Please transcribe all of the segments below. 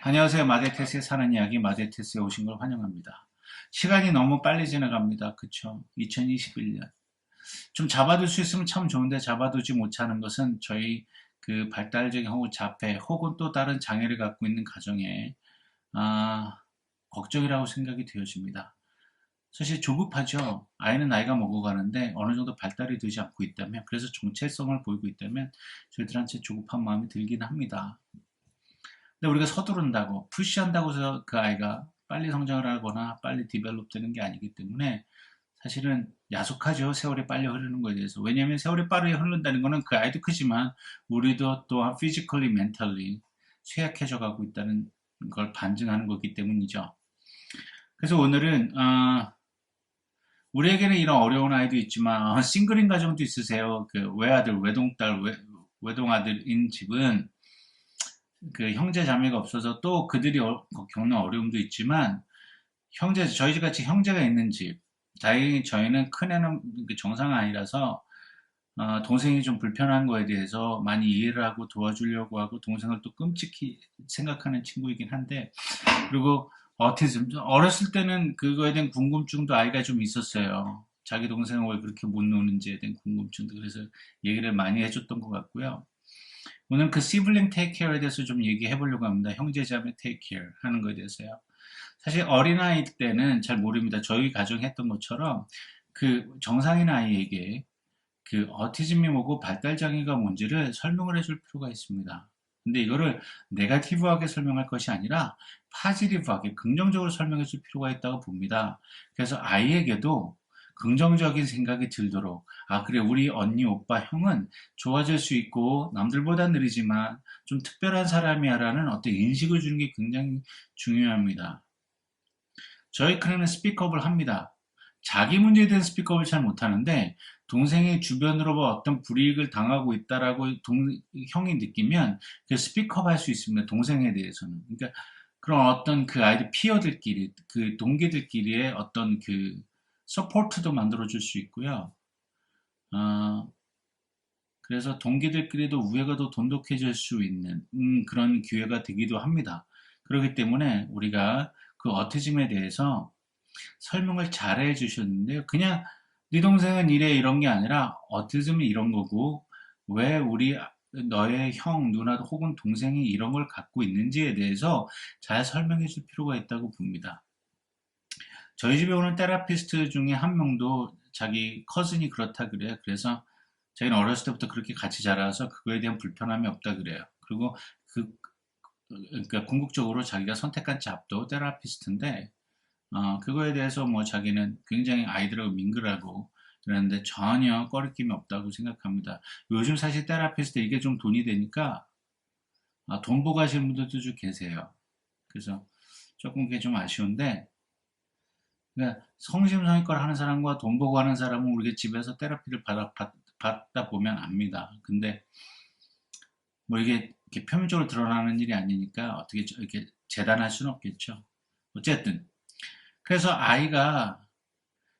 안녕하세요. 마데테스에 사는 이야기 마데테스에 오신 걸 환영합니다. 시간이 너무 빨리 지나갑니다. 그쵸? 2021년. 좀 잡아둘 수 있으면 참 좋은데 잡아두지 못하는 것은 저희 그 발달적인 혹은 자폐 혹은 또 다른 장애를 갖고 있는 가정에 걱정이라고 생각이 되어집니다. 사실 조급하죠. 아이는 나이가 먹어가는데 어느 정도 발달이 되지 않고 있다면, 그래서 정체성을 보이고 있다면 저희들한테 조급한 마음이 들긴 합니다. 근데 우리가 서두른다고, 푸시한다고 해서 그 아이가 빨리 성장을 하거나 빨리 디벨롭 되는 게 아니기 때문에 사실은 야속하죠. 세월이 빨리 흐르는 거에 대해서. 왜냐하면 세월이 빠르게 흐른다는 거는 그 아이도 크지만 우리도 또한 physically, mentally 쇠약해져 가고 있다는 걸 반증하는 거기 때문이죠. 그래서 오늘은 우리에게는 이런 어려운 아이도 있지만 싱글인 가정도 있으세요. 그 외아들, 외동딸, 외동아들인 집은 그 형제 자매가 없어서 또 그들이 겪는 어려움도 있지만 저희 집 같이 형제가 있는 집, 다행히 저희는 큰애는 그 정상 아니라서 동생이 좀 불편한 거에 대해서 많이 이해를 하고 도와주려고 하고 동생을 또 끔찍히 생각하는 친구이긴 한데, 그리고 어티즘, 어렸을 때는 그거에 대한 궁금증도 아이가 좀 있었어요. 자기 동생은 왜 그렇게 못 노는지에 대한 궁금증도. 그래서 얘기를 많이 해줬던 것 같고요. 오늘 그 시블링 테이크 케어에 대해서 좀 얘기해 보려고 합니다. 형제자매 테이크 케어 하는 거에 대해서요. 사실 어린아이 때는 잘 모릅니다. 저희 가정 했던 것처럼 그 정상인 아이에게 그 어티즘이 뭐고 발달장애가 뭔지를 설명을 해줄 필요가 있습니다. 근데 이거를 네가티브하게 설명할 것이 아니라 파지티브하게 긍정적으로 설명해 줄 필요가 있다고 봅니다. 그래서 아이에게도 긍정적인 생각이 들도록, 그래, 우리 언니, 오빠, 형은 좋아질 수 있고 남들보다 느리지만 좀 특별한 사람이야 라는 어떤 인식을 주는 게 굉장히 중요합니다. 저희 큰애는 스피크업을 합니다. 자기 문제에 대한 스피크업을 잘 못하는데 동생이 주변으로 뭐 어떤 불이익을 당하고 있다라고 형이 느끼면 그 스피크업 할 수 있습니다. 동생에 대해서는. 그러니까 그런 어떤 그 아이들 피어들끼리, 그 동기들끼리의 어떤 그 서포트도 만들어줄 수 있고요. 어, 그래서 동기들끼리도 우애가 더 돈독해질 수 있는 그런 기회가 되기도 합니다. 그렇기 때문에 우리가 그 어티즘에 대해서 설명을 잘 해주셨는데요. 그냥 네 동생은 이래 이런 게 아니라 어티즘이 이런 거고 왜 너의 형, 누나 혹은 동생이 이런 걸 갖고 있는지에 대해서 잘 설명해 줄 필요가 있다고 봅니다. 저희 집에 오는 테라피스트 중에 한 명도 자기 커즌이 그렇다 그래요. 그래서 자기는 어렸을 때부터 그렇게 같이 자라서 그거에 대한 불편함이 없다 그래요. 그리고 그, 그러니까 궁극적으로 자기가 선택한 잡도 테라피스트인데 그거에 대해서 뭐 자기는 굉장히 아이들하고 민글하고 그러는데 전혀 꺼리낌이 없다고 생각합니다. 요즘 사실 테라피스트 이게 좀 돈이 되니까 돈 보고 하시는 분들도 좀 계세요. 그래서 조금 그게 좀 아쉬운데, 그러니까 성심성의껏 하는 사람과 돈 보고 하는 사람은 우리가 집에서 테라피를 받다 보면 압니다. 근데 뭐 이게 이렇게 표면적으로 드러나는 일이 아니니까 어떻게 이렇게 재단할 수는 없겠죠. 어쨌든 그래서 아이가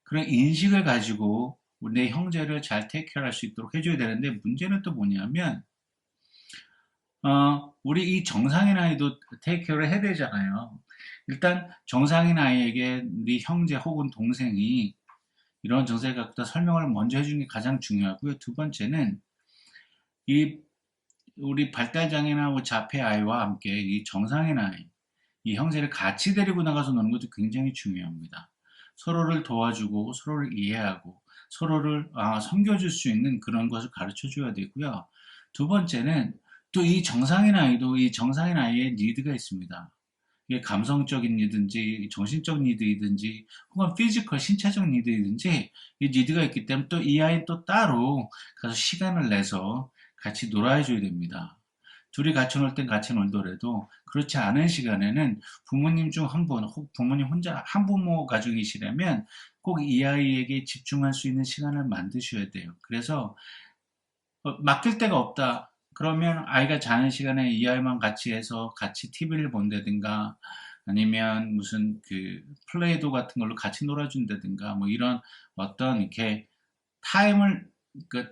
그런 인식을 가지고 내 형제를 잘 테이크할 수 있도록 해줘야 되는데, 문제는 또 뭐냐면 우리 이 정상인 아이도 테이크를 해야 되잖아요. 일단 정상인 아이에게 네 형제 혹은 동생이 이런 증세를 갖고 있다 설명을 먼저 해주는 게 가장 중요하고요. 두 번째는 이 우리 발달장애나 뭐 자폐 아이와 함께 이 정상인 아이, 이 형제를 같이 데리고 나가서 노는 것도 굉장히 중요합니다. 서로를 도와주고 서로를 이해하고 서로를 섬겨줄 수 있는 그런 것을 가르쳐 줘야 되고요. 두 번째는 또 이 정상인 아이도 이 정상인 아이의 니드가 있습니다. 이게 감성적인 니드인지 정신적 니드이든지 혹은 피지컬 신체적 니드이든지 이 니드가 있기 때문에 또 이 아이는 또 따로 가서 시간을 내서 같이 놀아야 줘야 됩니다. 둘이 같이 놀 땐 같이 놀더라도 그렇지 않은 시간에는 부모님 중 한 분, 혹 부모님 혼자 한부모 가정이시라면 꼭 이 아이에게 집중할 수 있는 시간을 만드셔야 돼요. 그래서 맡길 데가 없다. 그러면 아이가 자는 시간에 이 아이만 같이 해서 같이 TV를 본다든가 아니면 무슨 그 플레이도 같은 걸로 같이 놀아준다든가 뭐 이런 어떤 이렇게 타임을 그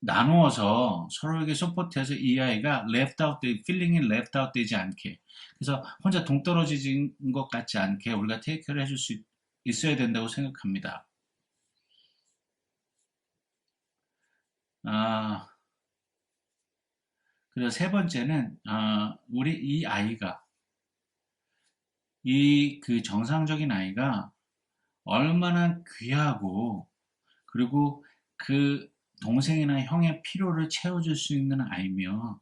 나누어서 서로에게 서포트해서 이 아이가 feeling이 left out 되지 않게, 그래서 혼자 동떨어진 것 같지 않게 우리가 테이크를 해줄 수 있어야 된다고 생각합니다. 아, 그리고 세 번째는, 우리 이 아이가, 그 정상적인 아이가 얼마나 귀하고, 그리고 그 동생이나 형의 필요를 채워줄 수 있는 아이며,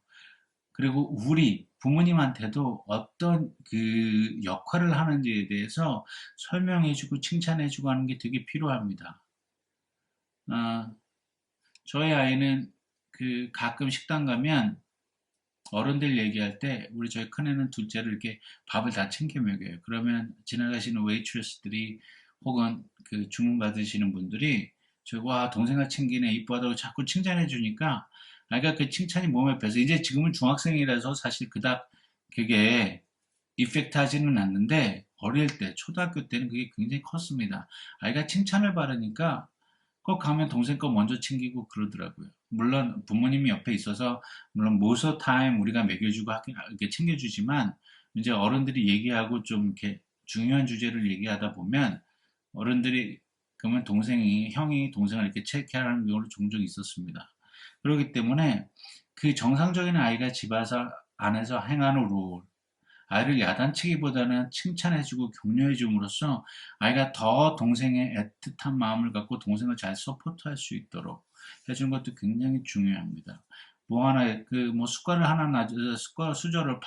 그리고 우리 부모님한테도 어떤 그 역할을 하는지에 대해서 설명해주고 칭찬해주고 하는 게 되게 필요합니다. 아, 저희 아이는 그 가끔 식당 가면 어른들 얘기할 때 저희 큰애는 둘째를 이렇게 밥을 다 챙겨 먹여요. 그러면 지나가시는 웨이트레스들이 혹은 그 주문 받으시는 분들이 와 동생아 챙기네 이뻐하다고 자꾸 칭찬해 주니까 아이가 그 칭찬이 몸에 배서 이제 지금은 중학생이라서 사실 그닥 그게 이펙트 하지는 않는데 어릴 때 초등학교 때는 그게 굉장히 컸습니다. 아이가 칭찬을 받으니까 꼭 가면 동생 거 먼저 챙기고 그러더라고요. 물론 부모님이 옆에 있어서 물론 most of the time 우리가 먹여주고 이렇게 챙겨주지만 이제 어른들이 얘기하고 좀 이렇게 중요한 주제를 얘기하다 보면 어른들이 그러면 형이 동생을 이렇게 체크하는 경우도 종종 있었습니다. 그렇기 때문에 그 정상적인 아이가 안에서 행하는 룰, 아이를 야단치기보다는 칭찬해주고 격려해줌으로써 아이가 더 동생의 애틋한 마음을 갖고 동생을 잘 서포트할 수 있도록 해주는 것도 굉장히 중요합니다. 뭐 하나 뭐 숟갈을 하나 수저를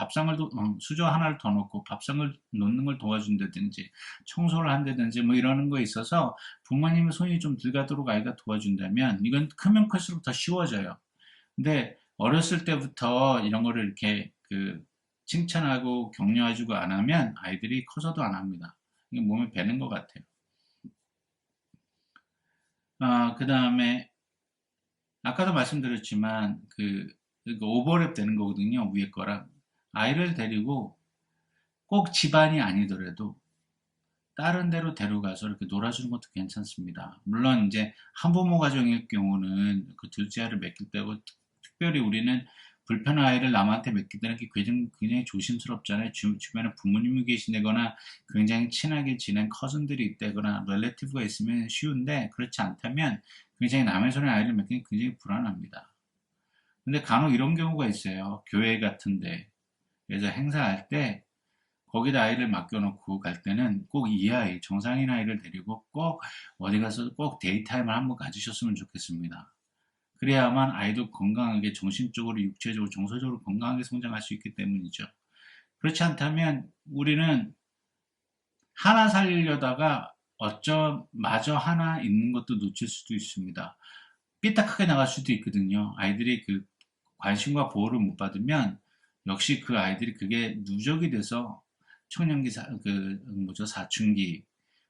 수저 하나를 더 넣고 밥상을 놓는 걸 도와준다든지 청소를 한다든지 뭐 이러는 거에 있어서 부모님의 손이 좀 덜 가도록 아이가 도와준다면 이건 크면 클수록 더 쉬워져요. 근데 어렸을 때부터 이런 거를 이렇게 칭찬하고 격려해주고 안 하면 아이들이 커서도 안 합니다. 이게 몸에 배는 것 같아요. 그 다음에 아까도 말씀드렸지만 오버랩 되는 거거든요. 위에 거랑 아이를 데리고 꼭 집안이 아니더라도 다른 데로 데려가서 이렇게 놀아주는 것도 괜찮습니다. 물론 이제 한부모 가정일 경우는 그 둘째 아이를 맡길 때고 특별히 우리는 불편한 아이를 남한테 맡기다는 게 굉장히 조심스럽잖아요. 주변에 부모님이 계시거나 굉장히 친하게 지낸 커슨들이 있다거나 relative가 있으면 쉬운데 그렇지 않다면 굉장히 남의 손에 아이를 맡기는 게 굉장히 불안합니다. 근데 간혹 이런 경우가 있어요. 교회 같은데 그래서 행사할 때 거기다 아이를 맡겨놓고 갈 때는 꼭 이 아이, 정상인 아이를 데리고 꼭 어디 가서 꼭 데이타임을 한번 가지셨으면 좋겠습니다. 그래야만 아이도 건강하게 정신적으로, 육체적으로, 정서적으로 건강하게 성장할 수 있기 때문이죠. 그렇지 않다면 우리는 하나 살리려다가 어쩜 마저 하나 있는 것도 놓칠 수도 있습니다. 삐딱하게 나갈 수도 있거든요. 아이들이 그 관심과 보호를 못 받으면 역시 그 아이들이 그게 누적이 돼서 청년기 사춘기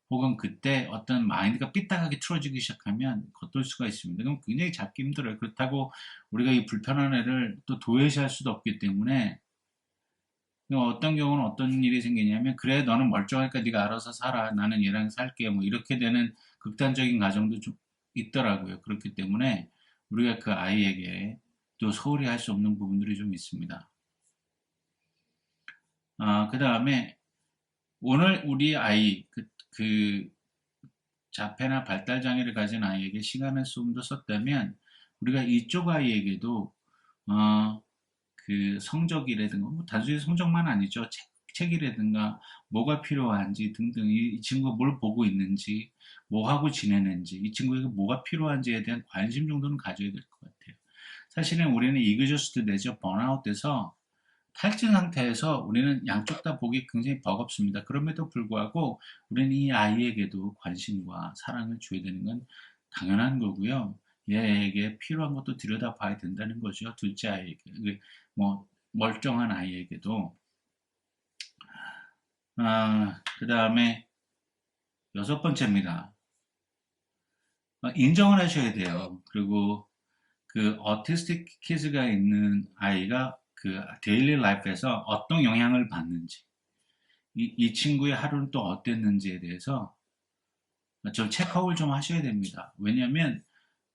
혹은 그때 어떤 마인드가 삐딱하게 틀어지기 시작하면 겉돌 수가 있습니다. 그럼 굉장히 잡기 힘들어요. 그렇다고 우리가 이 불편한 애를 또 도외시할 수도 없기 때문에 어떤 경우는 어떤 일이 생기냐면 그래 너는 멀쩡하니까 네가 알아서 살아 나는 얘랑 살게 뭐 이렇게 되는 극단적인 가정도 좀 있더라고요. 그렇기 때문에 우리가 그 아이에게 또 소홀히 할 수 없는 부분들이 좀 있습니다. 그 다음에 오늘 우리 아이 자폐나 발달 장애를 가진 아이에게 시간을 좀 더 썼다면 우리가 이쪽 아이에게도 성적이라든가 뭐 단순히 성적만 아니죠. 책이라든가 뭐가 필요한지 등등 이 친구가 뭘 보고 있는지 뭐 하고 지내는지 이 친구에게 뭐가 필요한지에 대한 관심 정도는 가져야 될 것 같아요. 사실은 우리는 이그저스트 내죠. 번아웃 돼서 탈진 상태에서 우리는 양쪽 다 보기 굉장히 버겁습니다. 그럼에도 불구하고 우리는 이 아이에게도 관심과 사랑을 줘야 되는 건 당연한 거고요. 얘에게 필요한 것도 들여다봐야 된다는 거죠. 둘째 아이에게. 뭐 멀쩡한 아이에게도. 그 다음에 여섯 번째입니다. 인정을 하셔야 돼요. 그리고 그 어티스틱 키즈가 있는 아이가 그 데일리 라이프에서 어떤 영향을 받는지 이 친구의 하루는 또 어땠는지에 대해서 좀 체크아웃을 좀 하셔야 됩니다. 왜냐하면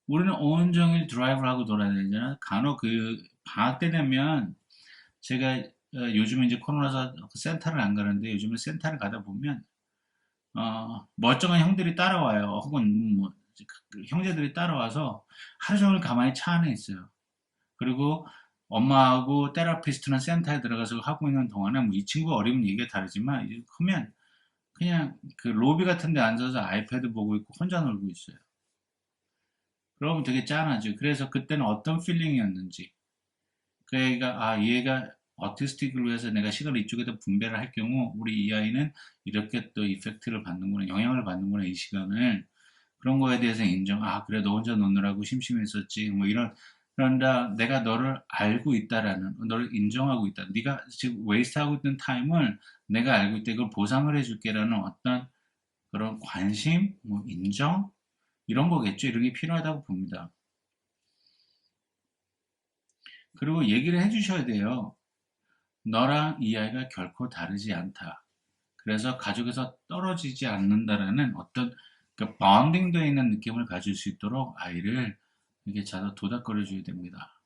우리는 온종일 드라이브를 하고 놀아야 되잖아. 간혹 그 방학 때 되면 제가 요즘은 이제 코로나서 센터를 안 가는데 요즘은 센터를 가다 보면 멀쩡한 형들이 따라와요. 혹은 뭐 그 형제들이 따라와서 하루 종일 가만히 차 안에 있어요. 그리고 엄마하고 테라피스트나 센터에 들어가서 하고 있는 동안에 뭐 이 친구 어리면 얘기가 다르지만 이제 크면 그냥 그 로비 같은 데 앉아서 아이패드 보고 있고 혼자 놀고 있어요. 그러면 되게 짠하죠. 그래서 그때는 어떤 필링이었는지 그 애가 얘가 어티스틱을 위해서 내가 시간을 이쪽에다 분배를 할 경우 우리 이 아이는 이렇게 또 이펙트를 받는구나, 영향을 받는구나, 이 시간을. 그런 거에 대해서 인정. 그래, 너 혼자 노느라고 심심했었지. 뭐 그런다, 내가 너를 알고 있다라는, 너를 인정하고 있다. 네가 지금 웨이스트하고 있는 타임을 내가 알고 있다. 이걸 보상을 해줄게라는 어떤 그런 관심, 뭐 인정, 이런 거겠죠. 이런 게 필요하다고 봅니다. 그리고 얘기를 해주셔야 돼요. 너랑 이 아이가 결코 다르지 않다. 그래서 가족에서 떨어지지 않는다라는 어떤 그 바운딩되어 있는 느낌을 가질 수 있도록 아이를 이렇게 자주 도닥거려 줘야 됩니다.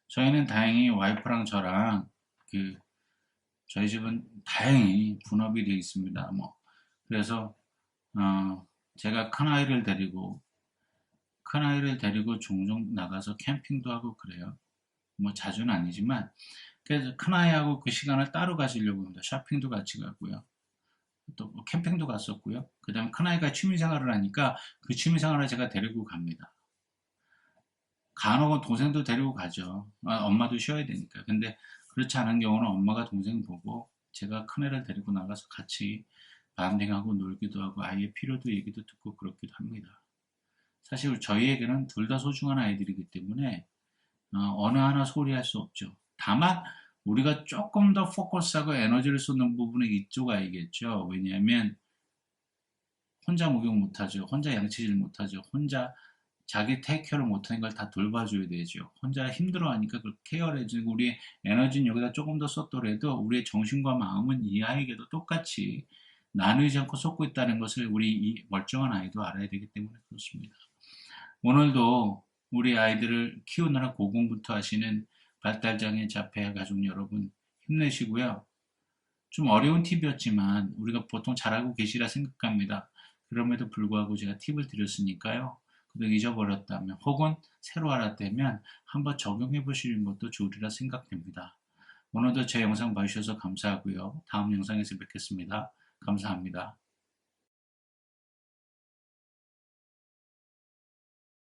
저희는 다행히 와이프랑 저랑 그 저희 집은 다행히 분업이 되어 있습니다. 뭐 그래서 제가 큰 아이를 데리고 종종 나가서 캠핑도 하고 그래요. 뭐 자주는 아니지만 그래서 큰아이하고 그 시간을 따로 가지려고 합니다. 쇼핑도 같이 가고요. 또뭐 캠핑도 갔었고요. 그 다음에 큰아이가 취미생활을 하니까 그 취미생활을 제가 데리고 갑니다. 간혹은 동생도 데리고 가죠. 엄마도 쉬어야 되니까. 근데 그렇지 않은 경우는 엄마가 동생 보고 제가 큰애를 데리고 나가서 같이 반딩하고 놀기도 하고 아이의 필요도 얘기도 듣고 그렇기도 합니다. 사실 저희에게는 둘 다 소중한 아이들이기 때문에 어느 하나 소홀히할 수 없죠. 다만 우리가 조금 더 포커스하고 에너지를 쏟는 부분은 이쪽 아이겠죠. 왜냐하면 혼자 목욕 못하죠. 혼자 양치질 못하죠. 혼자 자기 테이크케어를 못하는 걸 다 돌봐줘야 되죠. 혼자 힘들어하니까 그걸 케어를 해주고 우리의 에너지는 여기다 조금 더 썼더라도 우리의 정신과 마음은 이 아이에게도 똑같이 나누지 않고 쏟고 있다는 것을 우리 이 멀쩡한 아이도 알아야 되기 때문에 그렇습니다. 오늘도 우리 아이들을 키우느라 고군분투하시는 발달장애 자폐 가족 여러분 힘내시고요. 좀 어려운 팁이었지만 우리가 보통 잘하고 계시라 생각합니다. 그럼에도 불구하고 제가 팁을 드렸으니까요. 그걸 잊어버렸다면 혹은 새로 알았다면 한번 적용해 보시는 것도 좋으리라 생각됩니다. 오늘도 제 영상 봐주셔서 감사하고요. 다음 영상에서 뵙겠습니다. 감사합니다.